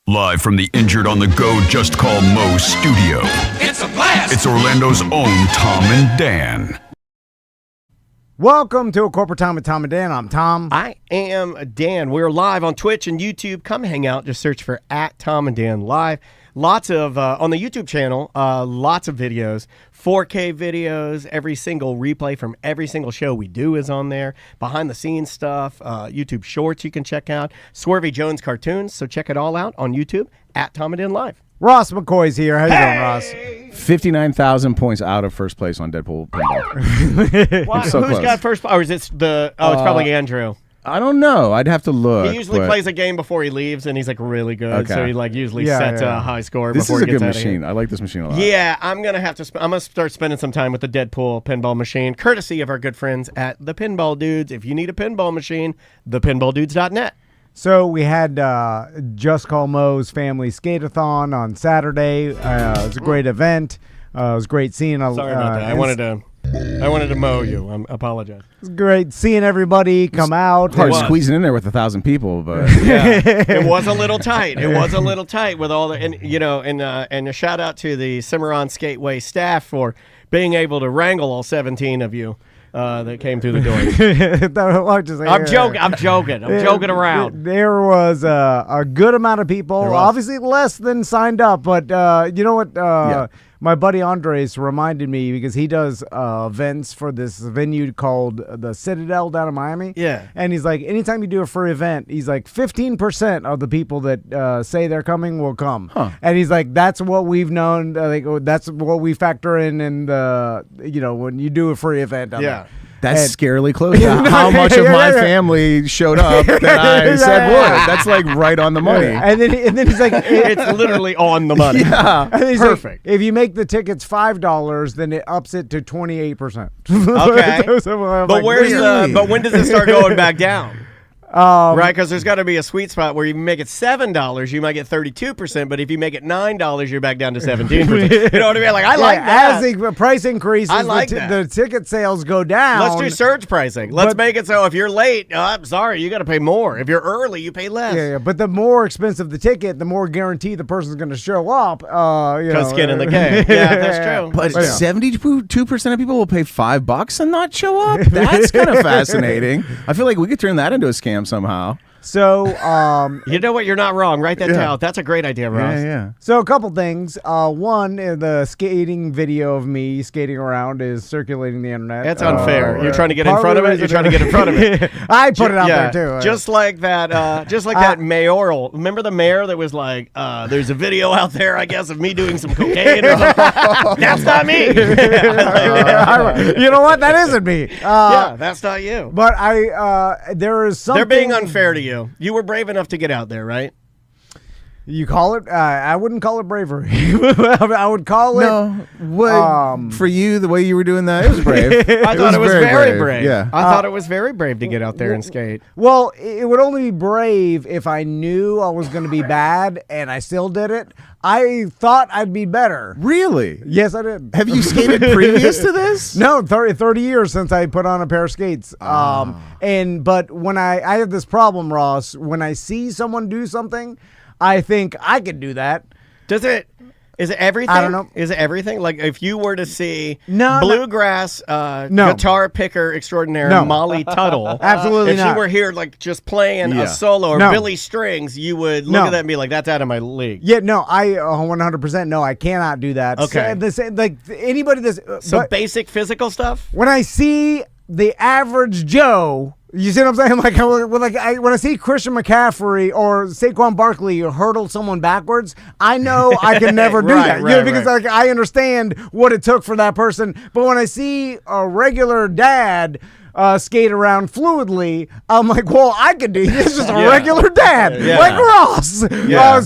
Live from the Injured on the Go Just Call Mo studio. It's a blast! It's Orlando's own Tom and Dan. Welcome to A Corporate Time with Tom and Dan. I'm Tom. I am Dan. We're live on Twitch and YouTube. Come hang out. Just search for @Tom and Dan Live. Lots of, on the YouTube channel, lots of videos, 4K videos. Every single replay from every single show we do is on there. Behind the scenes stuff, YouTube shorts you can check out. Swervy Jones cartoons, so check it all out on YouTube, @Tom and Dan Live. Ross McCoy's here. How you doing, Ross? 59,000 points out of first place on Deadpool pinball. So Who's close. got first? Or is it the? Oh, it's probably Andrew. I don't know. I'd have to look. He usually but plays a game before he leaves, and he's like really good. Okay. So he like usually Yeah, sets yeah. a high score. This before is a he gets good out of here. machine. I like this machine a lot. Yeah, I'm gonna have to. I'm gonna start spending some time with the Deadpool pinball machine, courtesy of our good friends at the Pinball Dudes. If you need a pinball machine, thepinballdudes.net. So we had Just Call Mo's family skate-a-thon on Saturday. It was a great event. It was great seeing. Sorry about that. I wanted to mow you. I apologize. It was great seeing everybody come out. Hard was. squeezing in there with 1,000 people, but Yeah, it was a little tight. It was a little tight with all the, and a shout out to the Cimarron Skateway staff for being able to wrangle all 17 of you that came through the door. I'm joking around. There was a good amount of people. There was. Obviously less than signed up, but you know what? My buddy Andres reminded me because he does events for this venue called the Citadel down in Miami. Yeah. And he's like, anytime you do a free event, he's like, 15% of the people that say they're coming will come. Huh. And he's like, that's what we've known. That's what we factor in the, when you do a free event. I'm Yeah. like, that's And- scarily close to how much of my family showed up that I said would. That's like right on the money. And then he's like, It's literally on the money. Yeah. And he's like, Perfect. if you make the tickets $5, then it ups it to 28%. Okay. So I'm But like, where's really? but when does it start going back down? Right, because there's got to be a sweet spot where you make it $7, you might get 32%, but if you make it $9, you're back down to 17%. You know what I mean? Like, I like that. As the price increases, I like the ticket sales go down. Let's do surge pricing. Let's But- make it so if you're late, I'm sorry, you got to pay more. If you're early, you pay less. Yeah, but the more expensive the ticket, the more guaranteed the person's going to show up. Because skin in the game. Yeah, that's true. But Yeah. 72% of people will pay $5 and not show up? That's kind of fascinating. I feel like we could turn that into a scam somehow. So, You know what? You're not wrong. Write that down. That's a great idea, Ross. Yeah. So a couple things. One, the skating video of me skating around is circulating the internet. That's unfair. You're trying to get in Partly front of it. reason- You're trying to get in front of it. I put it out Yeah, there too. Just like that. That mayoral. Remember the mayor that was like, "There's a video out there, I guess, of me doing some cocaine." Or something. That's not me. You know what? That isn't me. Yeah, that's not you. But there is something. They're being unfair to you. You were brave enough to get out there, right? You call it? I wouldn't call it bravery. I would call it. No, what for you? The way you were doing that, it was brave. I thought it was very brave. Yeah, I thought it was very brave to get out there and skate. Well, it would only be brave if I knew I was going to be bad and I still did it. I thought I'd be better. really. Yes, I did. Have you skated previous to this? No, 30 years since I put on a pair of skates. But when I have this problem, Ross, when I see someone do something, I think I could do that. Is it everything? I don't know. Is it everything? Like if you were to see No, bluegrass guitar picker extraordinaire No. Molly Tuttle, Absolutely if not. she were here like just playing Yeah. a solo or No. Billy Strings, you would look No. at that and be like, "That's out of my league." Yeah, no, I 100% no, I cannot do that. Okay. Anybody that's So but basic physical stuff. when I see the average Joe, you see what I'm saying? When I see Christian McCaffrey or Saquon Barkley hurdle someone backwards, I know I can never do that. Right, Because right. like I understand what it took for that person. But when I see a regular dad skate around fluidly, I'm like, well, I could do this. Just a Yeah. regular dad, Yeah. like Ross, Yeah.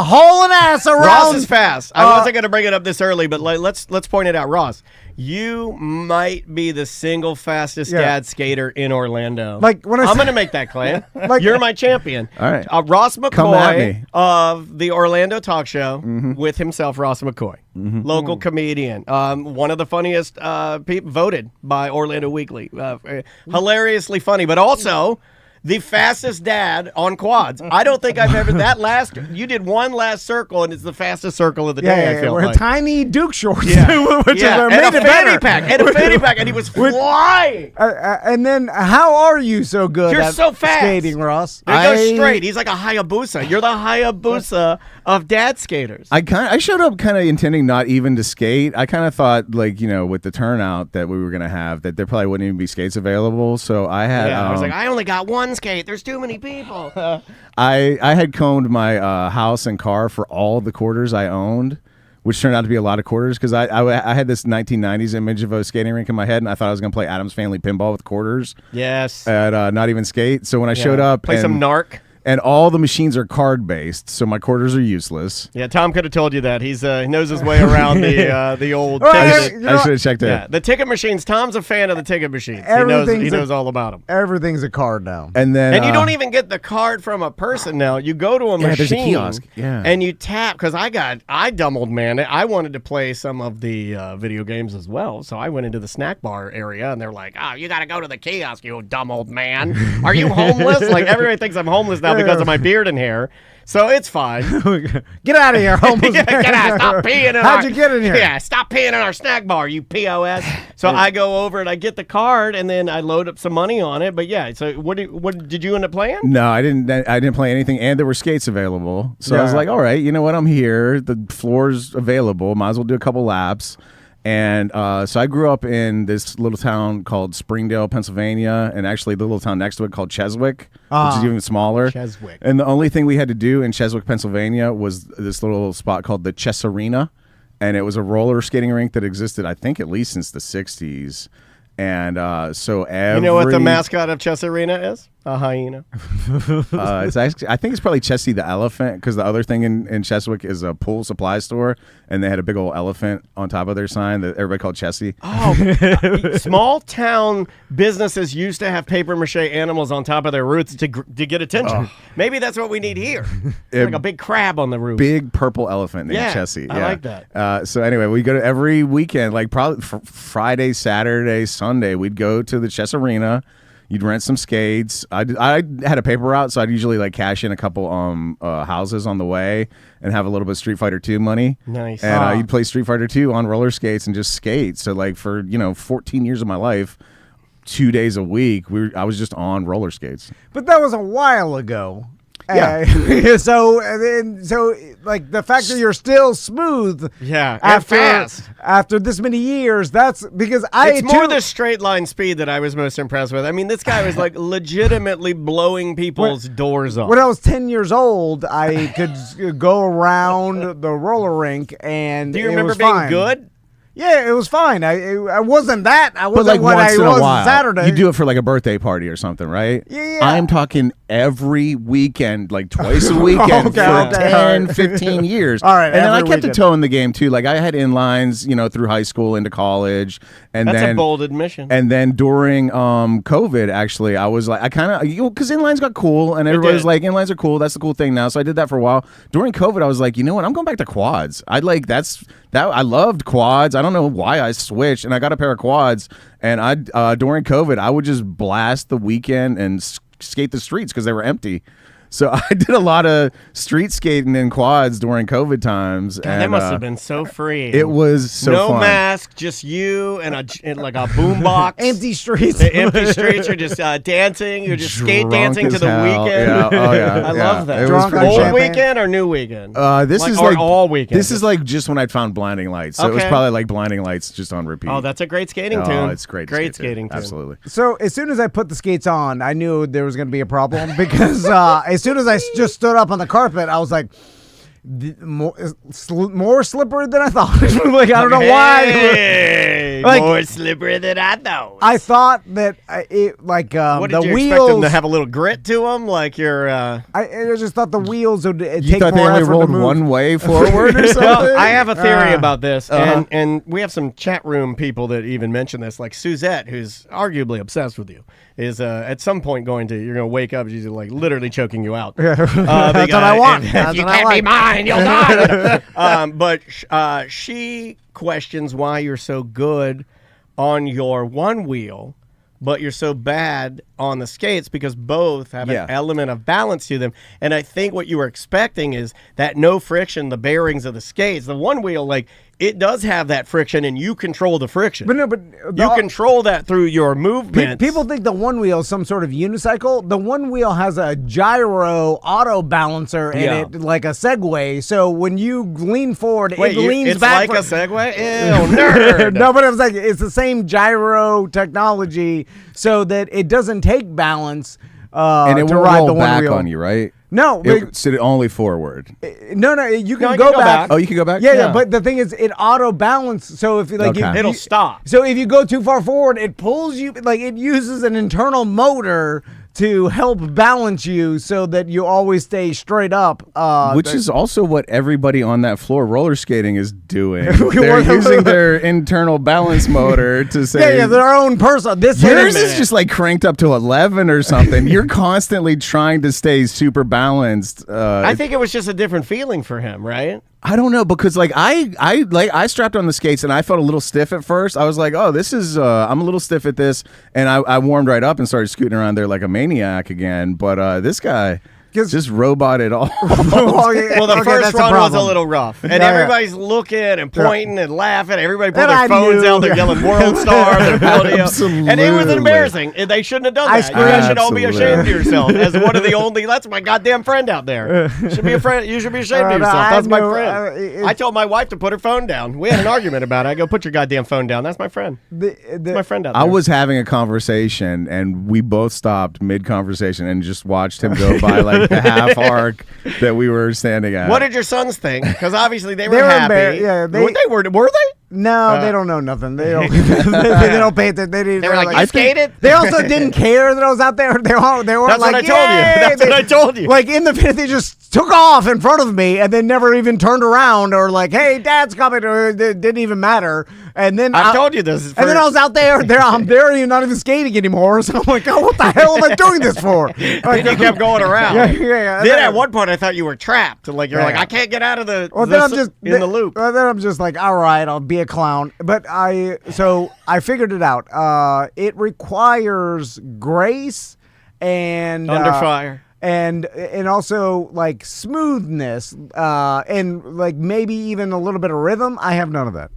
hauling ass around. Ross is fast. I wasn't going to bring it up this early, but let's point it out, Ross. You might be the single fastest Yeah. dad skater in Orlando. Like, when I I'm say- going to make that claim. Like- You're my champion. All right. Ross Come at McCoy me. of the Orlando Talk Show with himself, Ross McCoy, local comedian, one of the funniest people voted by Orlando Weekly. Hilariously funny, but also the fastest dad on quads. I don't think I've ever you did one last circle and it's the fastest circle of the day. I feel we're like. tiny Duke shorts, which and is a made it fanny better. pack, and he was flying. And then, how are you so good? You're at so fast. skating, Ross. He goes straight. He's like a Hayabusa. You're the Hayabusa of dad skaters. I showed up kind of intending not even to skate. I kind of thought, like, with the turnout that we were going to have, that there probably wouldn't even be skates available. So I had. I was like, I only got one skate. There's too many people. I had combed my house and car for all the quarters I owned, which turned out to be a lot of quarters because I had this 1990s image of a skating rink in my head, and I thought I was going to play Addams Family pinball with quarters. Yes. And not even skate. So when I showed up, play some narc. And all the machines are card based, so my quarters are useless. Yeah, Tom could have told you that. He knows his way around the old I ticket. should have checked it. Yeah, the ticket machines. Tom's a fan of the ticket machines. He knows all about them. Everything's a card now. And you don't even get the card from a person now. You go to a machine. There's a kiosk. Yeah. And you tap because I dumb old man. I wanted to play some of the video games as well, so I went into the snack bar area, and they're like, "Oh, you got to go to the kiosk, you dumb old man. Are you homeless?" Like everybody thinks I'm homeless now because of my beard and hair. So it's fine. Get out of here, homeless man. Get out. Stop peeing in How'd you get in here? Yeah, stop peeing in our snack bar, you POS. So I go over and I get the card and then I load up some money on it. But yeah, so what did you end up playing? No, I didn't play anything, and there were skates available. So I was like, all right, you know what? I'm here. The floor's available. Might as well do a couple laps. And so I grew up in this little town called Springdale, Pennsylvania, and actually the little town next to it called Cheswick, which is even smaller. Cheswick. And the only thing we had to do in Cheswick, Pennsylvania was this little spot called the Chess Arena, and it was a roller skating rink that existed, I think, at least since the 60s. And so every... You know what the mascot of Chess Arena is? A hyena. It's actually, I think it's probably Chessie the elephant, because the other thing in Cheswick is a pool supply store, and they had a big old elephant on top of their sign that everybody called Chessie. Oh, small town businesses used to have paper mache animals on top of their roofs to get attention. Maybe that's what we need here. Like a big crab on the roof. Big purple elephant named Chessie. I like that. So anyway, we go to every weekend, like probably Friday, Saturday, Sunday, we'd go to the Chess Arena. You'd rent some skates. I had a paper route, so I'd usually like cash in a couple houses on the way and have a little bit of Street Fighter 2 money. Nice. And you'd play Street Fighter 2 on roller skates and just skate. So like for 14 years of my life, 2 days a week, I was just on roller skates. But that was a while ago. Yeah. So like the fact that you're still smooth. Yeah. After this many years, that's because it's more the straight line speed that I was most impressed with. I mean, this guy was like legitimately blowing people's doors off. When I was 10 years old, I could go around the roller rink, and do you remember was being fine. good? Yeah, it was fine. I wasn't that. I wasn't like what once I in a was while, Saturday. you do it for like a birthday party or something, right? Yeah. I'm talking every weekend, like twice a weekend for 10, 15 years. All right, and then I kept weekend. a toe in the game too. Like I had inlines, through high school into college, and That's then a bold admission. And then during COVID, actually, I was like, I kind of because inlines got cool, and everybody's like, inlines are cool. That's the cool thing now. So I did that for a while. During COVID, I was like, you know what? I'm going back to quads. I loved quads. I don't know why I switched, and I got a pair of quads. And during COVID, I would just blast the weekend and skate the streets because they were empty. So I did a lot of street skating in quads during COVID times. God, that must have been so free. It was so no fun. mask, just you and like a boombox. Empty streets. The empty streets. You're just dancing. You're just skate dancing to the weekend. Yeah. Oh yeah. I love that. Drunk on Old champagne. weekend or new weekend? This is like all weekend. This is like just when I found Blinding Lights. So it was Okay. probably like Blinding Lights just on repeat. Oh, that's a great skating tune. Oh, it's great. Great skating tune. Absolutely. So as soon as I put the skates on, I knew there was going to be a problem because as soon as I just stood up on the carpet, I was like, more slippery than I thought. Like I don't know why. Like, more slippery than I thought. I thought that what the did you wheels expect them to have a little grit to them, like your? I just thought the wheels would You take thought more they only effort to rolled move. one way forward or something? Well, I have a theory about this, Uh-huh. and we have some chat room people that even mention this, like Suzette, who's arguably obsessed with you, is at some point you're going to wake up, she's like literally choking you out. That's what I want. If That's you what I can't be like. mine, you'll die. But she questions why you're so good on your one wheel, but you're so bad on the skates because both have an element of balance to them. And I think what you were expecting is that no friction, the bearings of the skates. The one wheel, like, it does have that friction, and you control the friction. But you control that through your movement. People think the one wheel is some sort of unicycle. The one wheel has a gyro auto balancer in it, like a Segway. So when you lean forward, it leans back. It's like a Segway? Ew, nerd. No, but it's the same gyro technology so that it doesn't take balance and it to won't ride roll the one back wheel. on you, right? No, it's only forward. No, you can go back. Oh, you can go back? Yeah, but the thing is, it auto balance. So if it'll stop. So if you go too far forward, it pulls you. Like, it uses an internal motor to help balance you so that you always stay straight up. Which is also what everybody on that floor roller skating is doing. They're using their internal balance motor to say... Yeah, their own person. Yours is just like cranked up to 11 or something. You're constantly trying to stay super balanced. I think it was just a different feeling for him, right? I don't know, because like I strapped on the skates and I felt a little stiff at first. I was like, oh, this is I'm a little stiff at this, and I warmed right up and started scooting around there like a maniac again. But this guy just roboted all. Well, the first run was a little rough, and everybody's looking and pointing and laughing. Everybody pulled their phones out. They're yelling "World Star," their video, and it was embarrassing. They shouldn't have done that. You guys should all be ashamed of yourself. As one of the only, that's my goddamn friend out there. Should be a friend. You should be ashamed of yourself. That's my friend. I told my wife to put her phone down. We had an argument about it. I go, put your goddamn phone down. That's my friend. That's my friend out there. I was having a conversation, and we both stopped mid-conversation and just watched him go by like the half arc that we were standing at. What did your sons think? Because obviously they were happy. Were they? No, they don't know nothing. They don't. They don't pay attention. They were like, you skated? They also didn't care that I was out there. They were That's like, what I told you. That's what I told you. Like, in the video, they just took off in front of me and then never even turned around or like, hey, Dad's coming. Or it didn't even matter. And then I told you this. And then I was out there. I'm there, and not even skating anymore. So I'm like, oh, what the hell am I doing this for? Then you kept going around. Yeah. Then at one point, I thought you were trapped. Like, you're like, I can't get out of the the loop. Then I'm just like, all right, I'll be a clown. But I figured it out. It requires grace and under fire. And also like smoothness and like maybe even a little bit of rhythm. I have none of that.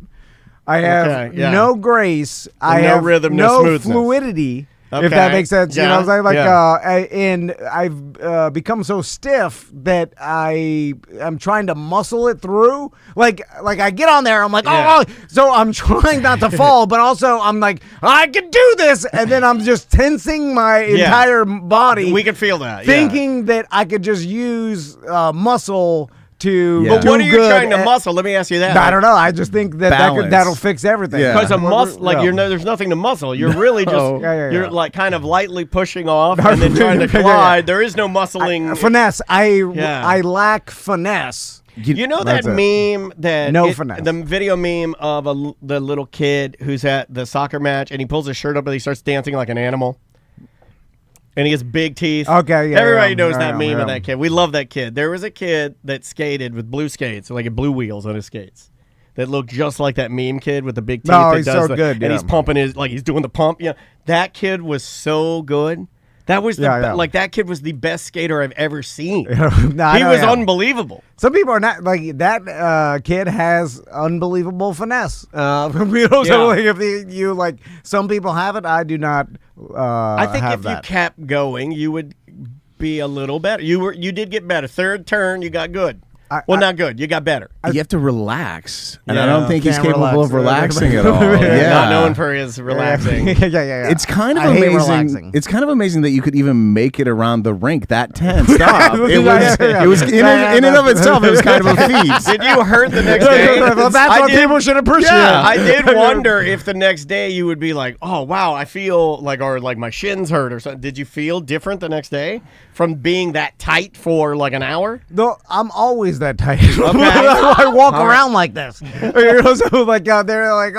I have no grace. I have rhythm, no smoothness. Fluidity. Okay. If that makes sense, Yeah. you know what I'm saying? And I've become so stiff that I'm trying to muscle it through. Like I get on there, I'm like, oh, so I'm trying not to fall, but also I'm like, I can do this, and then I'm just tensing my entire body. We can feel that, thinking that I could just use muscle to Yeah. But what are you good trying to at- muscle? Let me ask you that. I don't know. I just think Balance. that'll fix everything. Yeah. Because a muscle, like there's nothing to muscle. You're really just you're like kind of lightly pushing off and then trying to glide. There is no muscling. Finesse. I lack finesse. You know that That's it. meme that finesse. the video meme of the little kid who's at the soccer match and he pulls his shirt up and he starts dancing like an animal. And he has big teeth. Okay, yeah. Everybody knows that meme of that kid. We love that kid. There was a kid that skated with blue skates, like blue wheels on his skates, that looked just like that meme kid with the big teeth. No, he's so good. And he's pumping he's doing the pump. Yeah, that kid was so good. That was like that kid was the best skater I've ever seen. He was unbelievable. Some people are not like that. Kid has unbelievable finesse. So like if you like, some people have it. I do not. I think have if that. you kept going, you would be a little better. You did get better. Third turn, you got good. Not good. You got better. You have to relax, and Yeah. I don't think he's Can't capable of relax. relaxing at all. Not known for his relaxing. Yeah. It's kind of I hate amazing. relaxing. It's kind of amazing that you could even make it around the rink that tense. Stop. It Yeah. was in and of itself. It was kind of a feat. Did you hurt the next day? Well, that's what people should appreciate. Yeah, I did wonder if the next day you would be like, oh, wow, I feel like my shins hurt or something. Did you feel different the next day from being that tight for like an hour? No, I'm always that tight. Okay. I walk around like this. You know, so like they're like,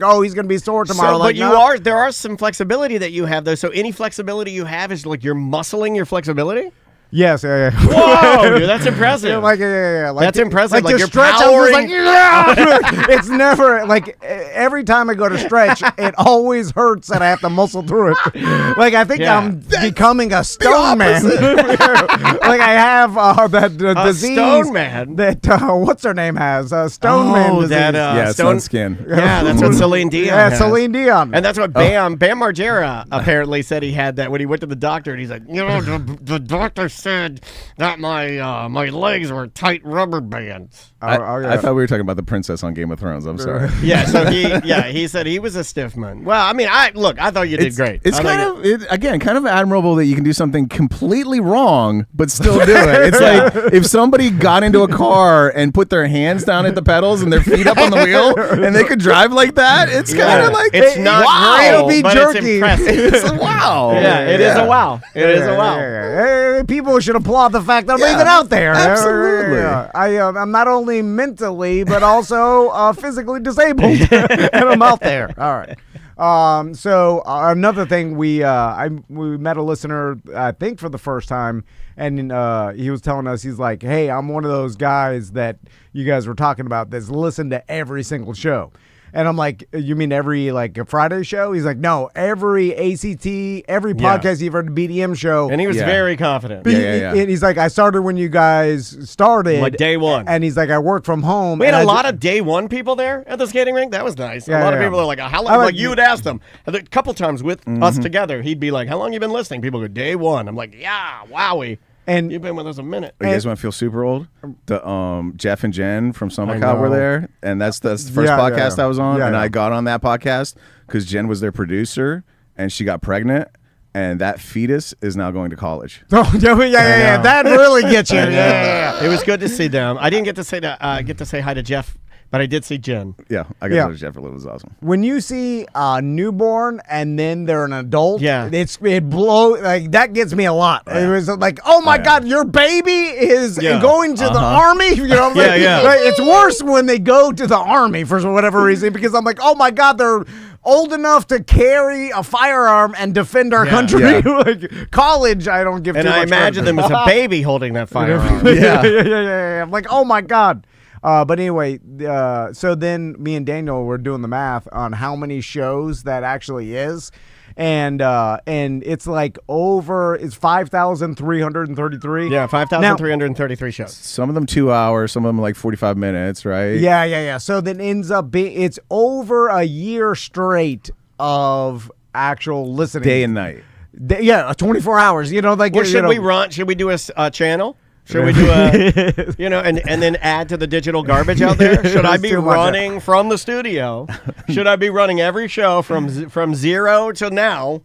oh, he's gonna be sore tomorrow. But there are some flexibility that you have though. So any flexibility you have is like you're muscling your flexibility. Yes, yeah. Whoa, dude, that's impressive. Yeah, like, yeah. Like, That's impressive. Like to you're stretch, powering. I'm just like, yeah. It's never like every time I go to stretch, it always hurts and I have to muscle through it. Like I think I'm becoming a stone man. Like I have that disease. Stone man. That what's her name has stone man disease. Yeah, stone skin. Yeah, that's what Celine Dion Yeah, has. Celine Dion. And that's what Bam Margera apparently said he had that when he went to the doctor, and he's like, the doctor said that my legs were tight rubber bands. I thought we were talking about the princess on Game of Thrones. I'm sorry. Yeah, so he said he was a stiff man. Well, I mean, I thought you did great. It's kind of admirable that you can do something completely wrong but still do it. It's like if somebody got into a car and put their hands down at the pedals and their feet up on the wheel and they could drive like that. It's kind of like it's not wow, great, it'll be but jerky. it's impressive. It's a wow. Yeah, it is a wow. It is a wow. Hey, people should applaud the fact that I'm even out there. Absolutely. I'm not only mentally but also physically disabled, and I'm out there. All right. So another thing, we met a listener, I think for the first time, and he was telling us, he's like, "Hey, I'm one of those guys that you guys were talking about that's listened to every single show." And I'm like, you mean every like a Friday show? He's like, no, every ACT, every podcast you've heard, the BDM show. And he was very confident. And he's like, I started when you guys started. Like day one. And he's like, I work from home. We had a lot of day one people there at the skating rink. That was nice. Yeah, a lot of people are like, how long? Like you would ask them. A couple times with us together, he'd be like, how long you been listening? People go, day one. I'm like, yeah, wowie. And you've been with us a minute. You guys want to feel super old? Jeff and Jen from Summicott were there, and that's the first podcast I was on, and I got on that podcast because Jen was their producer, and she got pregnant, and that fetus is now going to college. Oh, yeah. That really gets you. Yeah. It was good to see them. I didn't get to say hi to Jeff, but I did see Jen. Yeah, I got to know Jeff. It was awesome. When you see a newborn and then they're an adult, it blows, like that gets me a lot. It was like, oh my God, your baby is going to the army. You know, like, it's worse when they go to the army for whatever reason, because I'm like, oh my God, they're old enough to carry a firearm and defend our country. Like college, I don't give. And too much I imagine them as a baby holding that firearm. Yeah. I'm like, oh my God. But anyway, so then me and Daniel were doing the math on how many shows that actually is. And it's like it's 5,333. Yeah, 5,333 shows. Some of them 2 hours, some of them like 45 minutes, right? Yeah. So then ends up being, it's over a year straight of actual listening. Day and night. 24 hours. You know, like. Well, should we do a channel? Should we do and then add to the digital garbage out there? Should I be running from the studio? Should I be running every show from zero to now,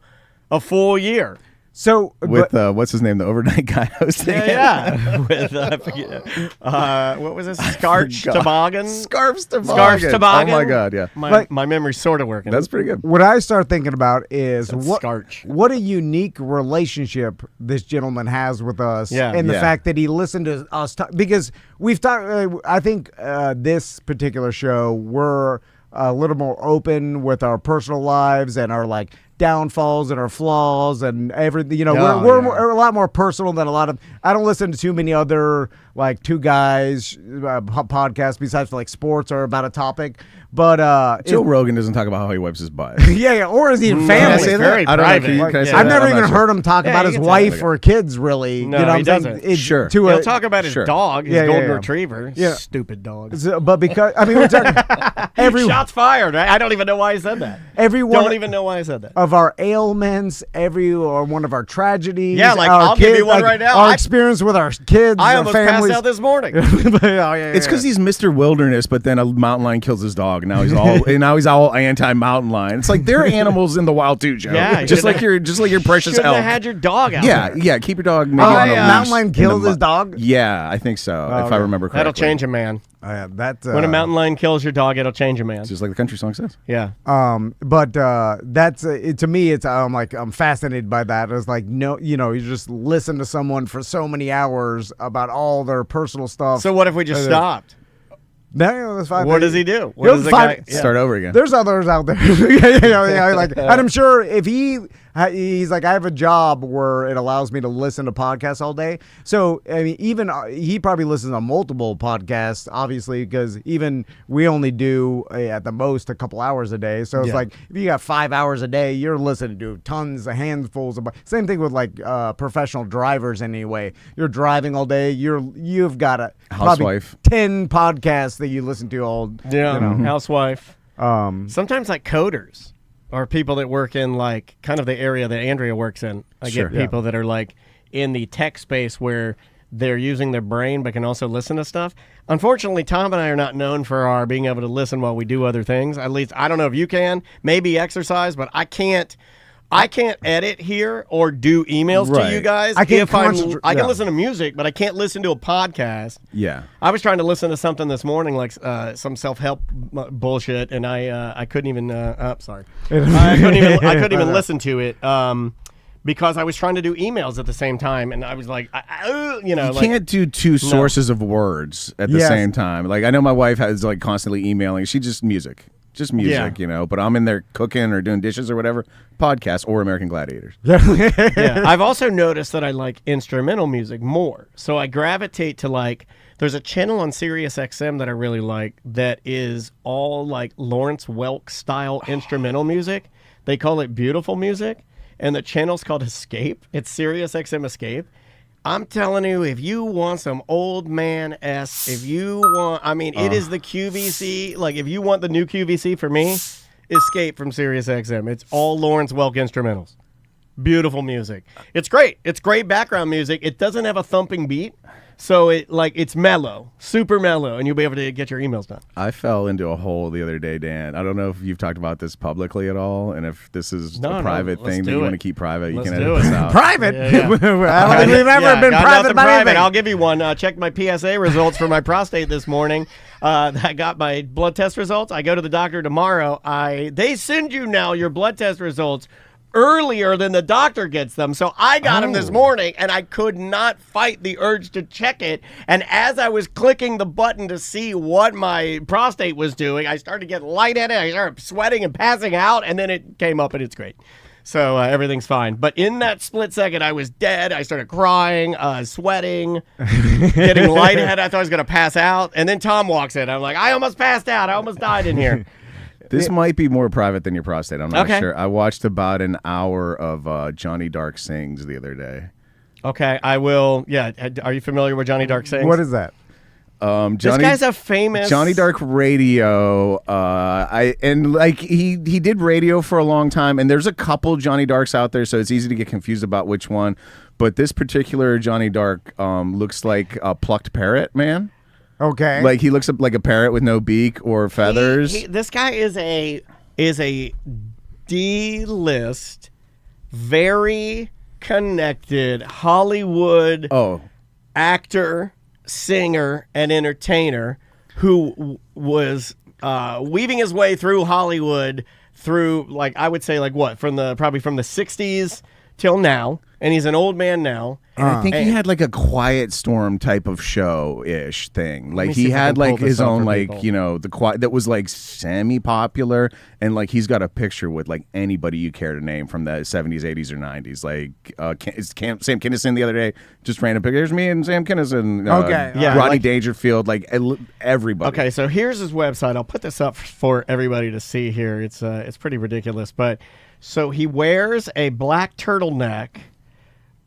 a full year? So with what's his name, the overnight guy hosting? Yeah. With what was this? Scarves Toboggan. Oh my God, yeah. My memory's sort of working. That's pretty good. What I start thinking about is Scarch. what a unique relationship this gentleman has with us, and the fact that he listened to us because we've talked. I think this particular show we're a little more open with our personal lives and our like downfalls and our flaws and everything. You know, we're a lot more personal than a lot of. I don't listen to too many other like two guys podcasts besides for like sports or about a topic. But Joe Rogan doesn't talk about how he wipes his butt. or is he in family? Very private. I've never even heard him talk about his wife or kids. Really, no, you know, he doesn't. He'll talk about his dog, his golden retriever. Stupid dog. But because we're talking shots fired. I don't even know why he said that. Don't even know why I said that. Of our ailments, or one of our tragedies. Yeah, like I'll give you one right now. Our experience with our kids. I our almost families. passed out this morning. It's because he's Mr. Wilderness, but then a mountain lion kills his dog. Now he's all anti-mountain lion. It's like they're animals in the wild too, Joe. Yeah, just like your precious elk. Have had your dog out. Yeah. Keep your dog. Maybe on a leash mountain lion killed his dog. Yeah, I think so. If I remember correctly, that'll change a man. When a mountain lion kills your dog, it'll change a man. Just like the country song says. Yeah. But that's to me. It's I'm fascinated by that. It's like you just listen to someone for so many hours about all their personal stuff. So what if we just stopped? No, that's fine. What does he do? What does the guy start over again? There's others out there. And I'm sure if he He's like, I have a job where it allows me to listen to podcasts all day. So, I mean, even he probably listens to multiple podcasts, obviously, because even we only do at the most a couple hours a day. So it's like, if you got 5 hours a day, you're listening to tons of handfuls of. Same thing with like professional drivers. Anyway, you're driving all day. You've got a housewife, 10 podcasts that you listen to all. Housewife. Sometimes like coders. Or people that work in like kind of the area that Andrea works in. I get people that are like in the tech space where they're using their brain but can also listen to stuff. Unfortunately, Tom and I are not known for our being able to listen while we do other things. At least I don't know if you can. Maybe exercise, but I can't edit here or do emails to you guys. I can listen to music, but I can't listen to a podcast. Yeah. I was trying to listen to something this morning, like some self-help bullshit, and I couldn't even. Sorry, I couldn't even listen to it because I was trying to do emails at the same time, and I was like, you can't do two sources of words at the same time. Like I know my wife is like constantly emailing. She just music. Just music, but I'm in there cooking or doing dishes or whatever, podcast or American Gladiators. I've also noticed that I like instrumental music more. So I gravitate to like, there's a channel on Sirius XM that I really like that is all like Lawrence Welk style instrumental music. They call it beautiful music, and the channel's called Escape. It's Sirius XM Escape. I'm telling you, if you want some old man-esque, it is the QVC. Like, if you want the new QVC for me, Escape from Sirius XM. It's all Lawrence Welk instrumentals. Beautiful music. It's great. It's great background music. It doesn't have a thumping beat. So it's mellow, super mellow, and you'll be able to get your emails done. I fell into a hole the other day, Dan. I don't know if you've talked about this publicly at all, and if this is a private thing that you want to keep private, you can edit this out. Private? Yeah. I don't think we've ever been private about anything. I'll give you one. Checked my PSA results for my prostate this morning. I got my blood test results. I go to the doctor tomorrow. They send you now your blood test results earlier than the doctor gets them. So I got them this morning, and I could not fight the urge to check it. And as I was clicking the button to see what my prostate was doing, I started to get lightheaded. I started sweating and passing out, and then it came up, and it's great. So everything's fine. But in that split second, I was dead. I started crying, sweating, getting lightheaded. I thought I was going to pass out. And then Tom walks in. I'm like, I almost passed out. I almost died in here. This might be more private than your prostate. I'm not sure. I watched about an hour of Johnny Dark Sings the other day. Okay, I will. Yeah, are you familiar with Johnny Dark Sings? What is that? This guy's a famous Johnny Dark Radio. He did radio for a long time, and there's a couple Johnny Darks out there, so it's easy to get confused about which one. But this particular Johnny Dark looks like a plucked parrot, man. Okay. Like he looks like a parrot with no beak or feathers. This guy is a D-list, very connected Hollywood actor, singer, and entertainer who was weaving his way through Hollywood through, like, I would say, like, what, probably from the 60s till now. And he's an old man now. And I think he had like a Quiet Storm type of show-ish thing. Like he had like his own like, that was like semi-popular, and like he's got a picture with like anybody you care to name from the 70s, 80s, or 90s. Like Sam Kinison the other day, just random picture. Here's me and Sam Kinison. Rodney Dangerfield, like everybody. Okay, so here's his website. I'll put this up for everybody to see here. It's pretty ridiculous, but so he wears a black turtleneck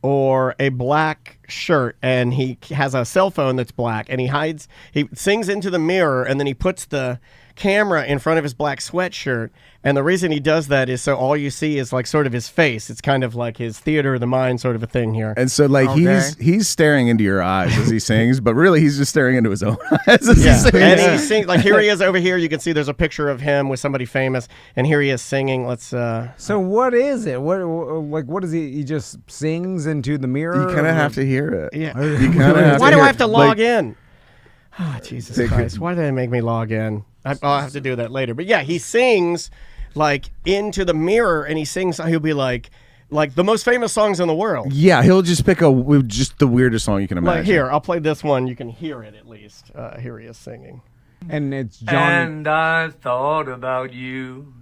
or a black shirt, and he has a cell phone that's black, and he sings into the mirror, and then he puts the camera in front of his black sweatshirt. And the reason he does that is so all you see is like sort of his face. It's kind of like his theater of the mind sort of a thing here. And so like he's staring into your eyes as he sings, but really he's just staring into his own eyes as he sings. And he sings, like here he is over here. You can see there's a picture of him with somebody famous, and here he is singing. Let's So what is it? What is he? He just sings into the mirror? You kind of have to hear it. Yeah. You kind of have Why to do hear I have to it. log in? Oh, Jesus Christ. Why did they make me log in? I'll have to do that later. But yeah, he sings like into the mirror, and he sings, he'll be like the most famous songs in the world. Yeah, he'll just pick just the weirdest song you can imagine. Like here, I'll play this one. You can hear it at least. Here he is singing. And it's John. And I thought about you.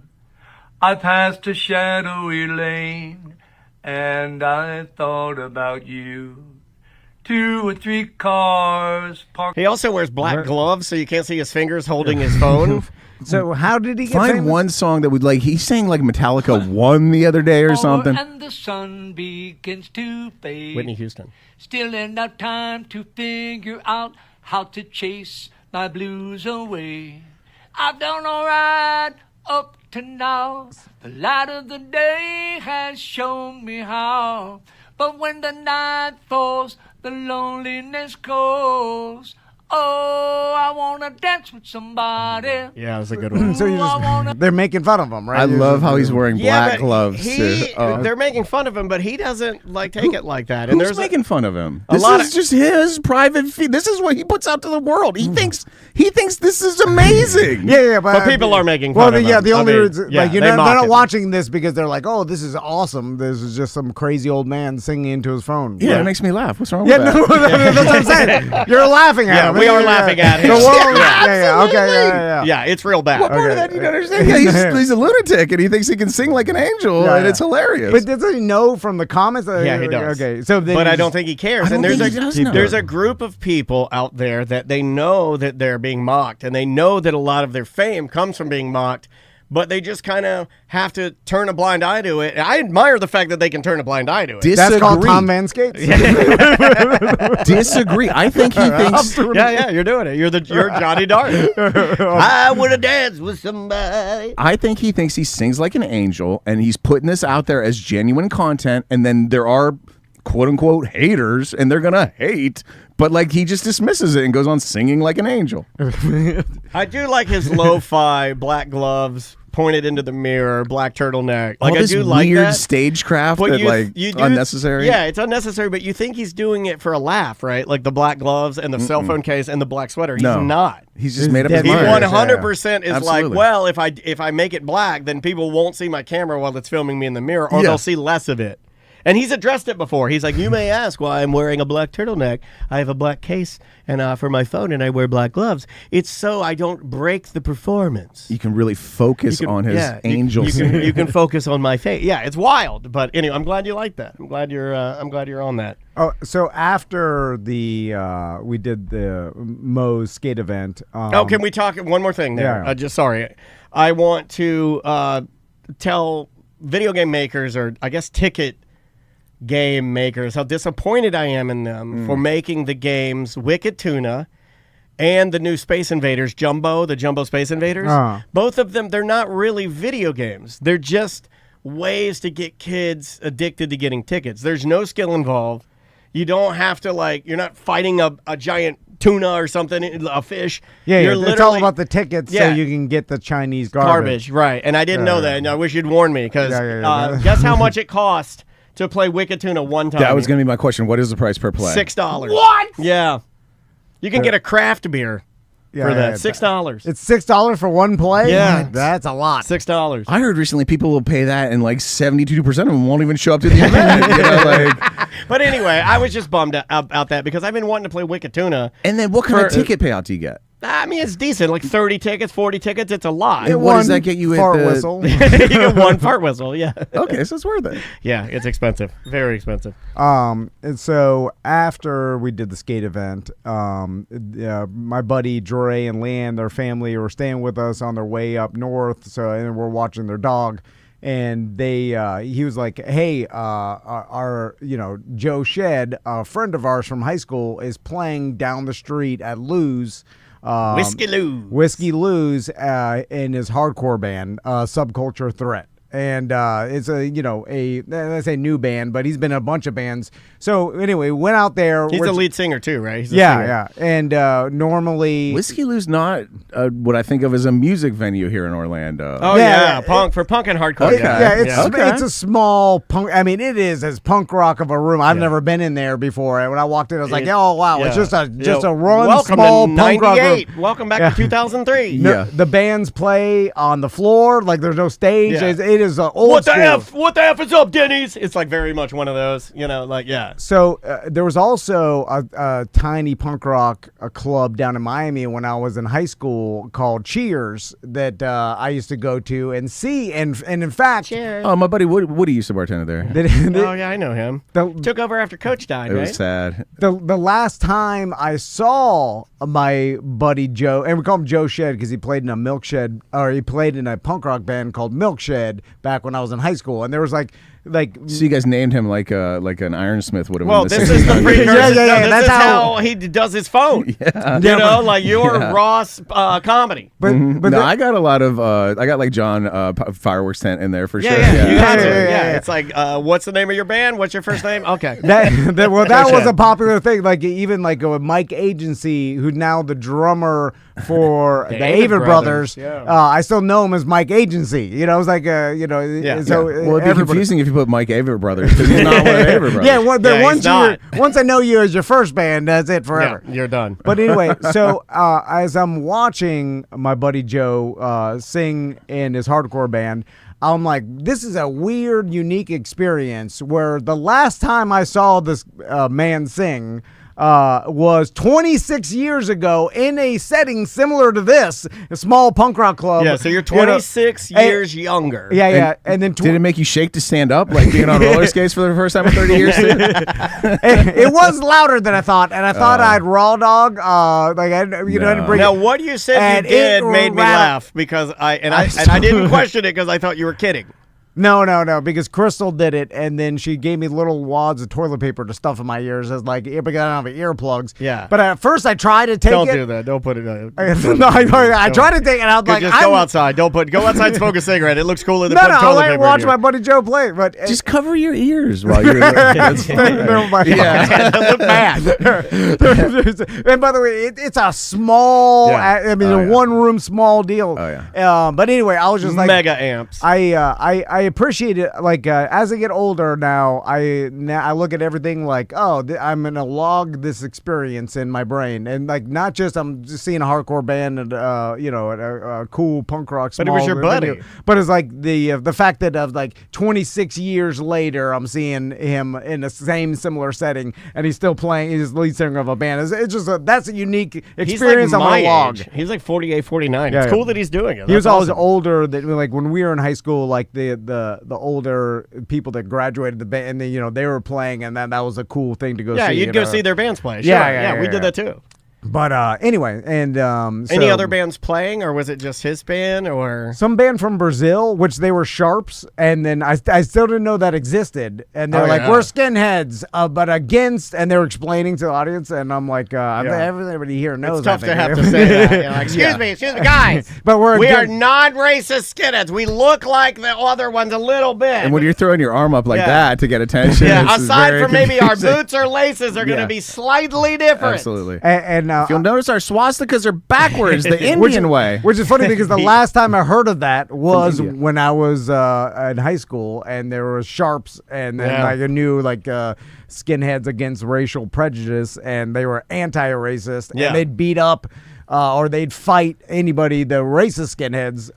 I passed a shadowy lane, and I thought about you. 2 or 3 cars parked. He also wears black gloves, so you can't see his fingers holding his phone. So how did he get Find famous? one song that would like he sang like Metallica 1 the other day or something. And the sun begins to fade. Whitney Houston. Still enough time to figure out how to chase my blues away. I've done all right up to now. The light of the day has shown me how. But when the night falls, the loneliness calls. Oh, I want to dance with somebody. Yeah, that's a good one. So they're making fun of him, right? I love how he's wearing black gloves. too. They're making fun of him, but he doesn't like take it like that. And Who's there's making fun of him? a This lot is of- just his private feed. This is what he puts out to the world. He thinks this is amazing. Yeah, But people are making fun of him. Yeah, the only I mean, reason, yeah, like they they're mock not him. watching this because they're like, oh, this is awesome. This is just some crazy old man singing into his phone. Yeah, it makes me laugh. What's wrong Yeah, with that? no, that's what I'm saying. You're laughing at him. we are laughing at him. So, well, Yeah. yeah, okay, yeah. Yeah, it's real bad. What part of that you don't understand? Yeah, he's a lunatic and he thinks he can sing like an angel, Yeah, and yeah. it's hilarious. But does he know from the comments? Yeah, he does. Okay, so then But I he's- don't think he cares. I And don't there's think he does know. there's a group of people out there that they know that they're being mocked, and they know that a lot of their fame comes from being mocked, but they just kind of have to turn a blind eye to it. And I admire the fact that they can turn a blind eye to it. That's called Disagree. Tom Van Skates. Disagree. I think he thinks. Yeah, you're doing it. You're Johnny Dark. I would have danced with somebody. I think he thinks he sings like an angel, and he's putting this out there as genuine content. And then there are quote unquote haters, and they're gonna hate. But like he just dismisses it and goes on singing like an angel. I do like his lo-fi black gloves, pointed into the mirror, black turtleneck. Like All I this do like weird that. stagecraft But that you do, unnecessary. Yeah, it's unnecessary, but you think he's doing it for a laugh, right? Like the black gloves and the cell phone case and the black sweater. He's No. not. He's just made up his dead He mind. 100% is Absolutely. like, well, if I make it black, then people won't see my camera while it's filming me in the mirror, or Yeah. they'll see less of it. And he's addressed it before. He's like, you may ask why I'm wearing a black turtleneck. I have a black case and for my phone, and I wear black gloves. It's so I don't break the performance. You can really focus on his angel. You can focus on my face. Yeah, it's wild. But anyway, I'm glad you like that. I'm glad you're on that. Oh, so after the we did the Moe's skate event. Can we talk one more thing there? Yeah. Just sorry, I want to tell video game makers, or I guess ticket game makers, how disappointed I am in them for making the games Wicked Tuna and the new Space Invaders, the Jumbo Space Invaders. Both of them, they're not really video games. They're just ways to get kids addicted to getting tickets. There's no skill involved. You don't have to, you're not fighting a giant tuna or something, a fish. Yeah, You're it's all literally- about the tickets Yeah. so you can get the Chinese garbage. Right. And I didn't know that, and I wish you'd warn me, because Yeah. guess how much it cost to play Wicked Tuna one time? That was going to be my question. What is the price per play? $6. What? Yeah. You can get a craft beer for that. $6. It's $6 for one play? Yeah. That's a lot. $6. I heard recently people will pay that, and like 72% of them won't even show up to the event. But anyway, I was just bummed out that, because I've been wanting to play Wicked Tuna. And then what kind of ticket payout do you get? I mean, it's decent. Like 30 tickets, 40 tickets. It's a lot. And what does that get you at fart the- whistle. You get one fart whistle. Yeah. Okay, so it's worth it. Yeah, it's expensive. Very expensive. And so after we did the skate event, my buddy Dre and Leanne, their family, were staying with us on their way up north. So, and we're watching their dog, and he was like, "Hey, our Joe Shed, a friend of ours from high school, is playing down the street at Lou's." Whiskey Lou's in his hardcore band, Subculture Threat. And it's let's say new band, but he's been in a bunch of bands. So anyway, went out there. He's the lead singer too, right? He's the Yeah, singer. yeah. And normally, Whiskey Lou's not what I think of as a music venue here in Orlando. Oh Yeah, yeah, for punk and hardcore. Okay. it's a small punk. I mean, it is as punk rock of a room. I've never been in there before. And when I walked in, I was like, "Oh wow, it's just a run Welcome small to punk rock room." 98. Welcome back to 2003. No, the bands play on the floor, like there's no stage. Yeah. It is old What the school. F? What the F is up, Denny's? It's like very much one of those, like, yeah. So there was also a tiny punk rock club down in Miami when I was in high school called Cheers that I used to go to and see. And in fact, Cheers. Oh, my buddy Woody used to bartender there. Oh, yeah, I know him. Took over after Coach died, It right? was sad. The last time I saw my buddy Joe, and we call him Joe Shed because he played in a he played in a punk rock band called Milk Shed back when I was in high school, and there was like So you guys named him like an ironsmith would have. Well, been this the is the same. precursor. Yeah, No, yeah, this that's is how- how he does his phone. Yeah. Like your Ross comedy. but No, I got a lot of. I got like John fireworks tent in there for sure. Yeah, you got to. Yeah. Yeah, it's like, what's the name of your band? What's your first name? Okay. that was Shed. a popular thing. Like even like with Mike Agency, who's now the drummer for the Avid Brothers. Yeah. I still know him as Mike Agency. It was like So Well, it'd be everybody- confusing if you put Mike Avett Brothers because he's not one of the Avett Brothers. Yeah, he's not. once I know you as your first band, that's it forever. Yeah, you're done. But anyway, so as I'm watching my buddy Joe sing in his hardcore band, I'm like, this is a weird, unique experience where the last time I saw this man sing was 26 years ago in a setting similar to this, a small punk rock club. Yeah, so you're 26 years younger. Yeah. And then Did it make you shake to stand up, like being on roller skates for the first time in 30 years? Too? it was louder than I thought, and I thought I'd raw dog. I didn't bring Now, it. what you said And you did it made me rattled- laugh because I didn't question it because I thought you were kidding. No, because Crystal did it, and then she gave me little wads of toilet paper to stuff in my ears as like because I don't have earplugs. Yeah. But at first I tried to take Don't it. do that. Don't put it. No, I tried to take it, and I was like, Just go outside. Go outside, smoke a cigarette. It looks cooler than No, putting I'll toilet let paper you in watch here. my buddy Joe play. But Just cover your ears while you're. That's fine. Never mind. Yeah. Look bad. And by the way, it's a small. Yeah. I mean, Oh, a yeah. one-room small deal. Oh, yeah. But anyway, I was just like Mega amps. I appreciate it. Like as I get older now, I look at everything like, I'm gonna log this experience in my brain, and like not just I'm just seeing a hardcore band and at a cool punk rock. But it was small your buddy. venue. But it's like the fact that of like 26 years later, I'm seeing him in the same similar setting, and he's still playing. He's the lead singer of a band. It's just that's a unique experience. He's like I'm my gonna log. age. He's like 48, 49. Yeah, It's yeah. cool that he's doing it. He was That's always awesome. older than like when we were in high school, like the older people that graduated the band, and they were playing, and that was a cool thing to go see. Yeah, you'd go see their bands play. Sure. Yeah, we did that too. But anyway, and Any other bands playing, or was it just his band, or? some band from Brazil, which they were Sharps, and then I still didn't know that existed, and they're Oh, like, yeah. we're skinheads, but against, and they were explaining to the audience, and I'm like, everybody here knows. It's tough I to think. have to say that. You're like, excuse me, guys. But We are against- non-racist skinheads. We look like the other ones a little bit. And when you're throwing your arm up like Yeah. that to get attention, yeah, this is aside very from maybe our confusing. boots or laces are going to Yeah. be slightly different. Absolutely. and If you'll notice, our swastikas are backwards, the Which- Indian way. Which is funny because the last time I heard of that was India. when I was in high school, and there was Sharps, and then Yeah. like I knew skinheads against racial prejudice, and they were anti-racist, Yeah. and they'd beat up or they'd fight anybody, the racist skinheads.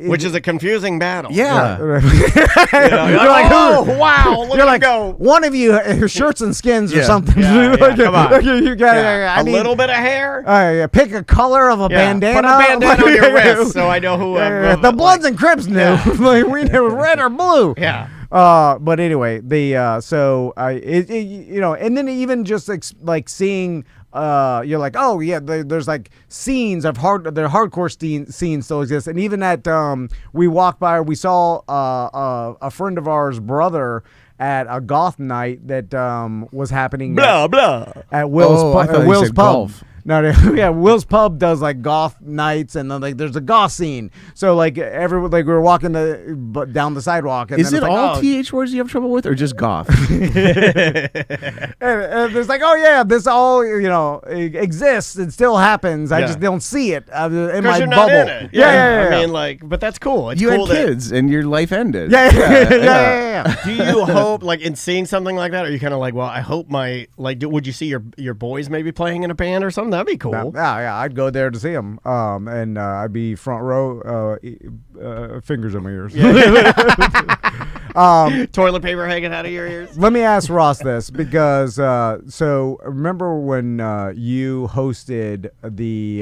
Which is a confusing battle. Yeah. You're like, oh, wow, look You're at like, him go. one of you, shirts and skins or Yeah. something. Yeah, come on. You got Yeah, a little bit of hair. Yeah, pick a color of a Yeah, bandana. Put a bandana on your wrist so I know who. The Bloods and Crips knew. Like, we knew red or blue. Yeah. But anyway, and then even just like seeing, you're like, oh yeah, there's like scenes of hardcore scenes still exist, and even at we walked by, we saw a friend of ours' brother at a goth night that was happening Blah, blah. at Will's Oh, I thought you Will's said Pub. golf. No, yeah, Will's Pub does like goth nights, and then like there's a goth scene. So like everyone, like we were walking down the sidewalk, and Is then it it's like, all oh, TH words you have trouble with, or just goth? and there's like, oh yeah, this all exists. It still happens. I Yeah. just don't see it in my Because you're bubble. not in it. Yeah. I mean, like, but that's cool. It's You cool had that. kids, and your life ended. Yeah. Do you hope, like, in seeing something like that, are you kind of like, well, I hope would you see your boys maybe playing in a band or something? that'd be cool. Yeah, I'd go there to see him, and I'd be front row, fingers in my ears. Toilet paper hanging out of your ears. Let me ask Ross this, because so remember when you hosted the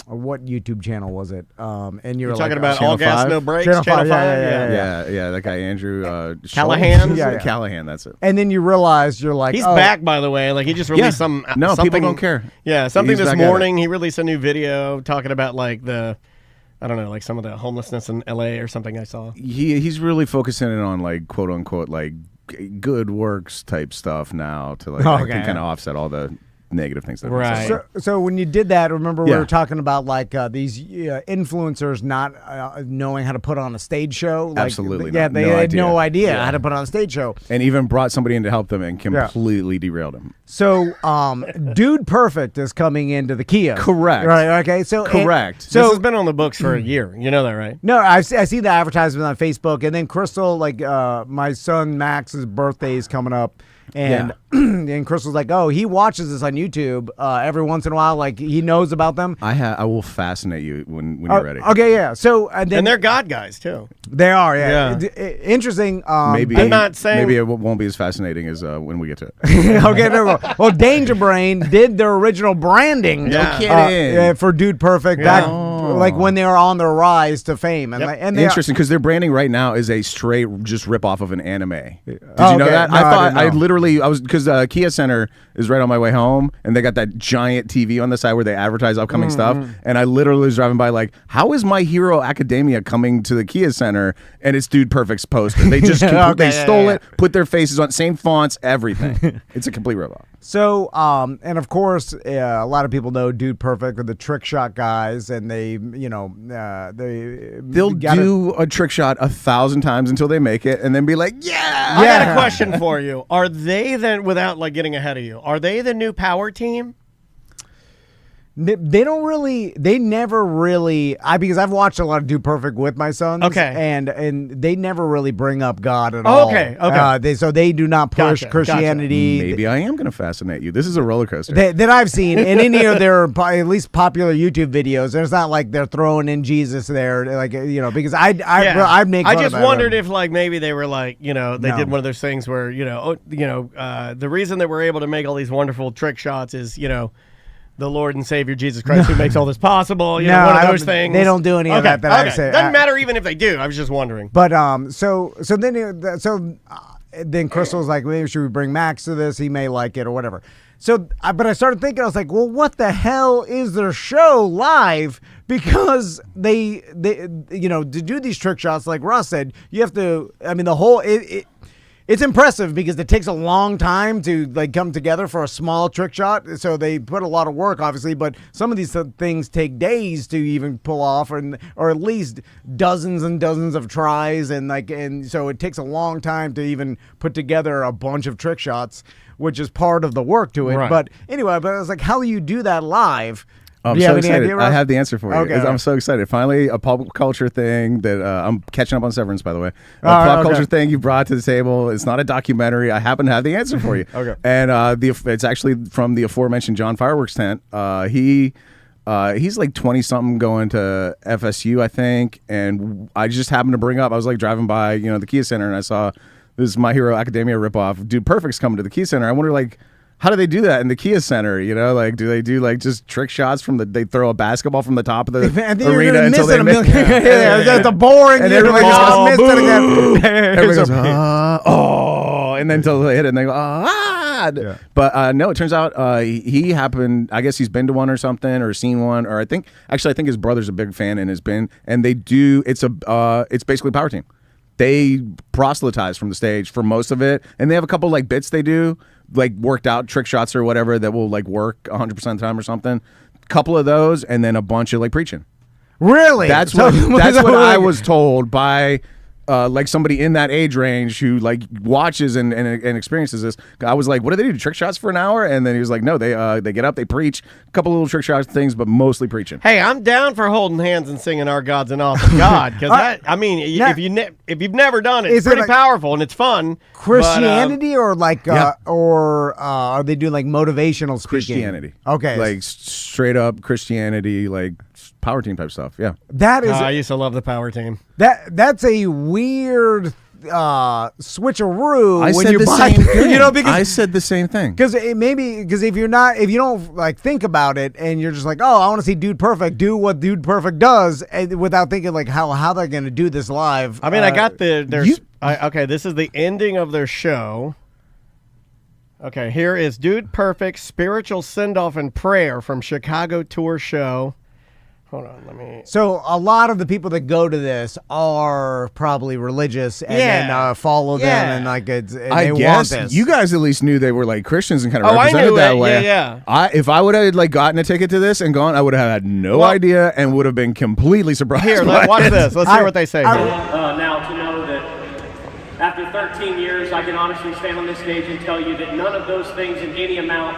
what YouTube channel was it? And you were talking like, about Channel All Gas 5? No Breaks. Channel 5, Yeah, that guy Andrew Callahan? Schultz? Yeah. Callahan, that's it. and then you realized you're like, He's oh, back, by the way. Like he just released No, something. people don't care. Yeah, something He's this back at it. morning. He released a new video talking about like I don't know, like some of the homelessness in LA or something I saw. He's really focusing in on like quote unquote like good works type stuff now to like Okay. kind of offset all the negative things that have been Right. said. So when you did that, remember we Yeah. were talking about like these influencers not knowing how to put on a stage show? Like, Absolutely Yeah, not. they No had idea. no idea Yeah. how to put on a stage show. And even brought somebody in to help them and completely derailed him. So, Dude Perfect is coming into the Kia. Correct. Right. Okay. So Correct. So This has been on the books for a year. You know that, right? no, I see the advertisement on Facebook, and then Crystal, like my son Max's birthday is coming up, and and Crystal's like, oh, he watches this on YouTube every once in a while, like he knows about them. I will fascinate you when you're ready. Okay, yeah. So then And they're God guys too. they are, yeah. Yeah. Interesting. Maybe I'm not saying- maybe it won't be as fascinating as when we get to it. Okay, no. Well, Danger Brain did their original branding. Yeah. kidding. For Dude Perfect back, like when they were on their rise to fame, and Yep. like, and they Interesting, because their branding right now is a straight just rip off of an anime. Did you Oh, know okay. that? No, I I thought didn't know. I was because Kia Center is right on my way home, and they got that giant TV on the side where they advertise upcoming stuff. And I literally was driving by like, how is My Hero Academia coming to the Kia Center? And it's Dude Perfect's poster. They just Okay, they yeah, stole yeah. it, put their faces on same fonts, everything. It's a complete rip off. So, and of course, a lot of people know Dude Perfect are the trick shot guys, and they, They'll do a trick shot 1,000 times until they make it, and then be like, yeah. I got a question for you. Are they then, without like getting ahead of you, are they the new power team? They don't really. They never really. Because I've watched a lot of Dude Perfect with my sons. Okay. and they never really bring up God at all. Okay. They do not push Gotcha, Christianity. Maybe I am going to fascinate you. This is a roller coaster. That I've seen in any of their at least popular YouTube videos. There's not like they're throwing in Jesus there, like because I'd make. I fun just of it. wondered if like maybe they were like they No. did one of those things where the reason that we're able to make all these wonderful trick shots is the Lord and Savior Jesus Christ who makes all this possible. One I of don't- those things. they don't do any of that I say. Doesn't matter even if they do. I was just wondering. But then Crystal's like, maybe should we bring Max to this? He may like it or whatever. So, but I started thinking, I was like, well, what the hell is their show live? Because they to do these trick shots, like Ross said, you have to. I mean, the whole it's impressive because it takes a long time to like come together for a small trick shot. So they put a lot of work, obviously, but some of these things take days to even pull off, or at least dozens and dozens of tries, and so it takes a long time to even put together a bunch of trick shots, which is part of the work to it. Right. But anyway, I was like, how do you do that live? I'm Do you so have any excited. idea, Ross? I have the answer for you. Okay, I'm okay. so excited. Finally, a pop culture thing that I'm catching up on Severance, by the way. A All right, pop okay. culture thing you brought to the table. It's not a documentary. I happen to have the answer for you. Okay. And it's actually from the aforementioned John Fireworks tent. He's like 20-something going to FSU, I think. And I just happened to bring up, I was like driving by, the Kia Center, and I saw this My Hero Academia ripoff. Dude Perfect's coming to the Kia Center. I wonder, like, how do they do that in the Kia Center? Like, do they do like just trick shots they throw a basketball from the top of the And then you're arena gonna until miss they it a miss? million. That's a boring. And you're everybody like, goes, "Oh, missed it again." Everybody goes, and then until they hit it, and they go, ah. Yeah. But no, it turns out he happened. I guess he's been to one or something, or seen one, or I think his brother's a big fan and has been. And they do. It's basically Power Team. They proselytize from the stage for most of it, and they have a couple like bits they do, like worked out trick shots or whatever that will like work 100% of the time or something. Couple of those, and then a bunch of like preaching. Really? That's So- what I was told by like somebody in that age range who like watches and experiences this. I was like, what do they do? Trick shots for an hour? And then he was like, no, they get up, they preach, a couple little trick shot things, but mostly preaching. Hey, I'm down for holding hands and singing "Our God's an Awesome God" because if you've never done it, it's pretty powerful and it's fun. Christianity or like or are they doing like motivational speaking? Christianity. Okay, like straight up Christianity, like power team type stuff. Yeah, that is. I used to love the power team. That's a weird switcheroo I when said you the buy, same thing. you know, because I said the same thing. Because if you don't like think about it and you're just like, oh, I want to see Dude Perfect do what Dude Perfect does, and without thinking like how they're going to do this live. I mean, I got okay, this is the ending of their show. Okay, here is Dude Perfect spiritual send off and prayer from Chicago tour show. Hold on, let me. So a lot of the people that go to this are probably religious and then follow them and like I guess want this. you guys at least knew they were like Christians and kind of represented I knew that it. way. Yeah. If I would have like gotten a ticket to this and gone, I would have had no idea and would have been completely surprised. Here, watch this. Let's hear what they say. Now to know that after 13 years, I can honestly stand on this stage and tell you that none of those things in any amount,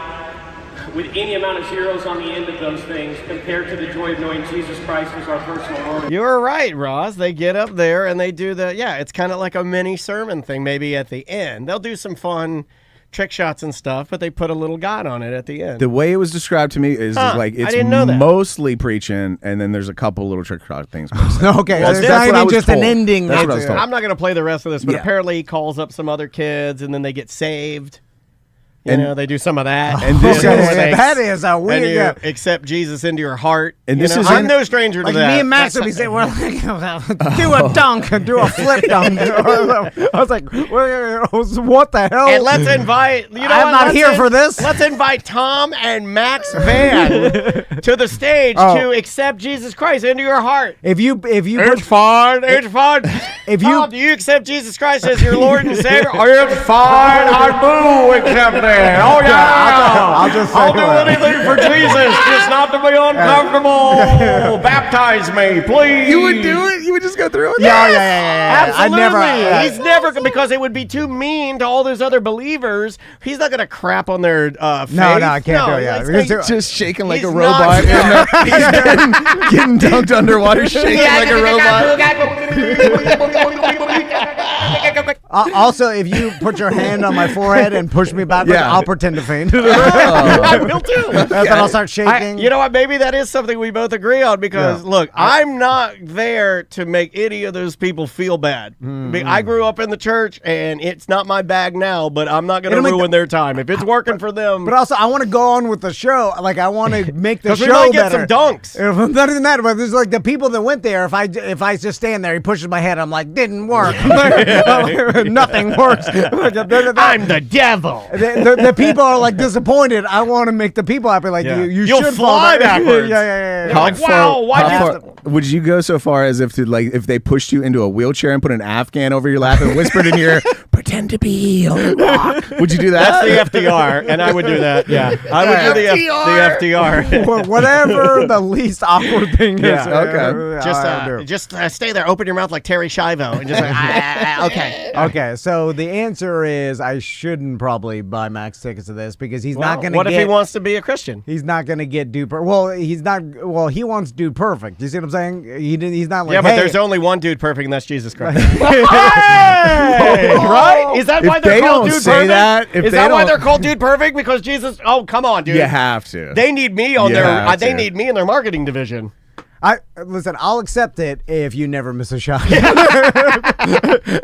with any amount of zeros on the end of those things, compared to the joy of knowing Jesus Christ as our personal Lord. You're right, Ross. They get up there and they do it's kind of like a mini sermon thing maybe at the end. They'll do some fun trick shots and stuff, but they put a little God on it at the end. The way it was described to me is like it's mostly preaching, and then there's a couple little trick shot things. Okay, well, so it's not even just told. an ending. That's what I was told. I'm not going to play the rest of this, but apparently he calls up some other kids, and then they get saved. You know, they do some of that. And this that is a weird. And you accept Jesus into your heart. And this is I'm no stranger to like that. Me and Max would be saying, "We're like, do a dunk, do a flip dunk." I was like, "What the hell?" And let's invite. I'm not here for this. Let's invite Tom and Max Van to the stage to accept Jesus Christ into your heart. If you It's fun. It's fun. Tom, do you accept Jesus Christ as your Lord and Savior? It's fine. I do accept it. Oh yeah, I'll do anything for Jesus, just not to be uncomfortable. Baptize me, please. You would do it. You would just go through it. Yeah. Absolutely. He's never because it would be too mean to all those other believers. He's not gonna crap on their faith. No, I can't do it. Yeah, just shaking like a He's robot. Getting dunked underwater, shaking like a robot. Also, if you put your hand on my forehead and push me backwards, I'll pretend to faint. I will too. And then I'll start shaking. You know what? Maybe that is something we both agree on because, look, I'm not there to make any of those people feel bad. I grew up in the church, and it's not my bag now, but I'm not going to ruin their time. If it's working for them. But also, I want to go on with the show. Like, I want to make the show we might get better. some dunks. Not even that, but there's like the people that went there. If I just stand there, he pushes my head. I'm like, didn't work. Nothing works. I'm the devil. The people are like disappointed. I want to make the people happy. Like you You'll should fly backwards. Yeah. Like, wow, why would you go so far as if they pushed you into a wheelchair and put an Afghan over your lap and whispered in your ear, pretend to be healed? Would you do that? That's the FDR, and I would do that. Yeah, I would do the FDR. Whatever the least awkward thing is. Okay. Just stay there. Open your mouth like Terry Schiavo, and just like okay. Okay, so the answer is I shouldn't probably buy Max tickets to this because he's not going to What if he wants to be a Christian? He's not going to get Dude Perfect. Well, he's not. Well, he wants Dude Perfect. You see what I'm saying? He's not like. Yeah, but there's only one Dude Perfect, and that's Jesus Christ. Right? Is that why they're called Dude Perfect? Is that why they're called Dude Perfect? Because Jesus? Oh, come on, dude. You have to. They need me on their. They need me in their marketing division. Listen, I'll accept it if you never miss a shot.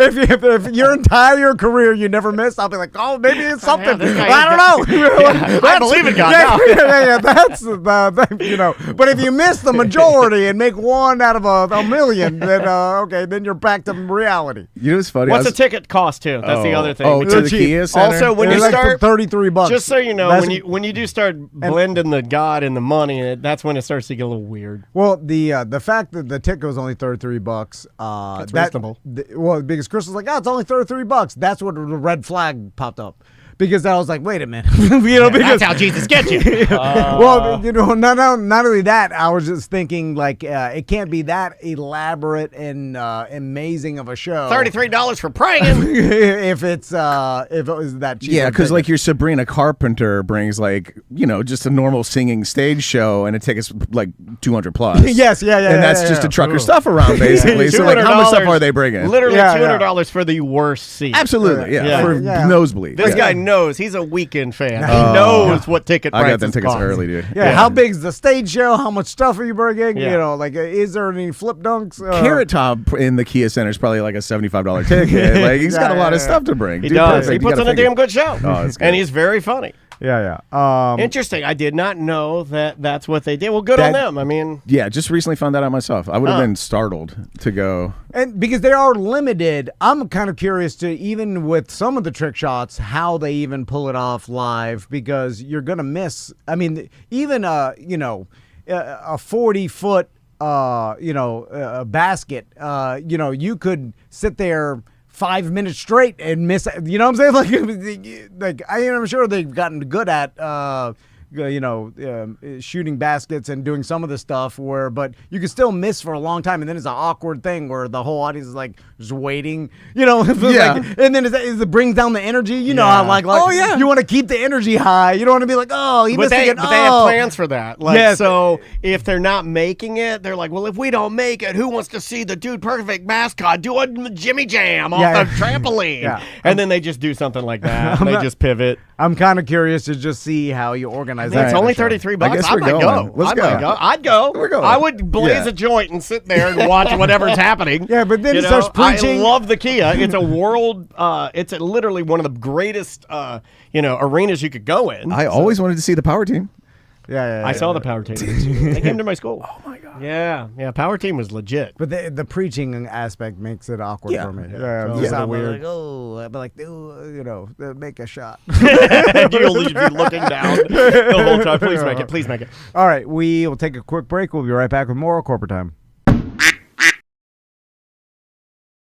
if your entire career you never miss, I'll be like, oh, maybe it's something. I don't know. I believe in God now. That's But if you miss the majority and make one out of a million, then then you're back to reality. You know what's funny? What's the ticket cost too? That's the other thing. Oh, to the Kia Center? Also, when you start $33, just so you know, when you do start blending the God and the money, that's when it starts to get a little weird. Well, the fact that the ticket was only $33, that's reasonable. Because Chris was like, it's only $33. That's what the red flag popped up. because I was like, wait a minute, because That's how Jesus gets you. well, not only that, I was just thinking like it can't be that elaborate and amazing of a show. $33 for praying. if it was that cheap. Yeah, because like your Sabrina Carpenter brings like just a normal singing stage show and it takes like 200 plus. yes, yeah, and that's just to truck her stuff around basically. So like, how much stuff are they bringing? Literally Yeah, $200 for the worst seat. Absolutely, for nosebleed. This guy knows. He's a weekend fan. He knows what ticket prices I got them tickets cost. early, dude. Yeah, how big's the stage show? How much stuff are you bringing? Yeah. Like, is there any flip dunks? Carrot Top in the Kia Center is probably like a $75 ticket. Like he's got a lot of stuff to bring. He Dude, does. perfect. He You puts on gotta a damn figure. good show. Oh, it's good. And he's very funny. Yeah. Interesting. I did not know that that's what they did. Well, good on them. I mean, Yeah, just recently found that out myself. I would have been startled to go. And because they are limited, I'm kind of curious to, even with some of the trick shots, how they even pull it off live, because you're going to miss. I mean, even, a 40-foot, basket, you could sit there 5 minutes straight and miss. You know what I'm saying? Like I'm sure they've gotten good at shooting baskets and doing some of the stuff but you can still miss for a long time, and then it's an awkward thing where the whole audience is like just waiting, and then it brings down the energy, how like you want to keep the energy high, you don't want to be like, oh, he missed again. But they have plans for that. Like, Yes. so if they're not making it, they're like, well, if we don't make it, who wants to see the Dude Perfect mascot do a Jimmy Jam off the trampoline? Yeah. And then they just do something like that. They just pivot. I'm kind of curious to just see how you organize that. It's only show. $33. I guess I we're might going. go. Let's go. I'd go. We're going. I would blaze Yeah. a joint and sit there and watch whatever's happening. Yeah, but then it starts preaching. I love the Kia. It's a world. It's literally one of the greatest, arenas you could go in. I always wanted to see the power team. Yeah. I saw the power team. They came to my school. Oh my god. Yeah. Power team was legit. But the preaching aspect makes it awkward Yeah. for me. Yeah. Just Yeah. I'm Weird. like, I'd be like, make a shot. You'll be looking down the whole time. Please make it. All right, we will take a quick break. We'll be right back with more Corporate Time.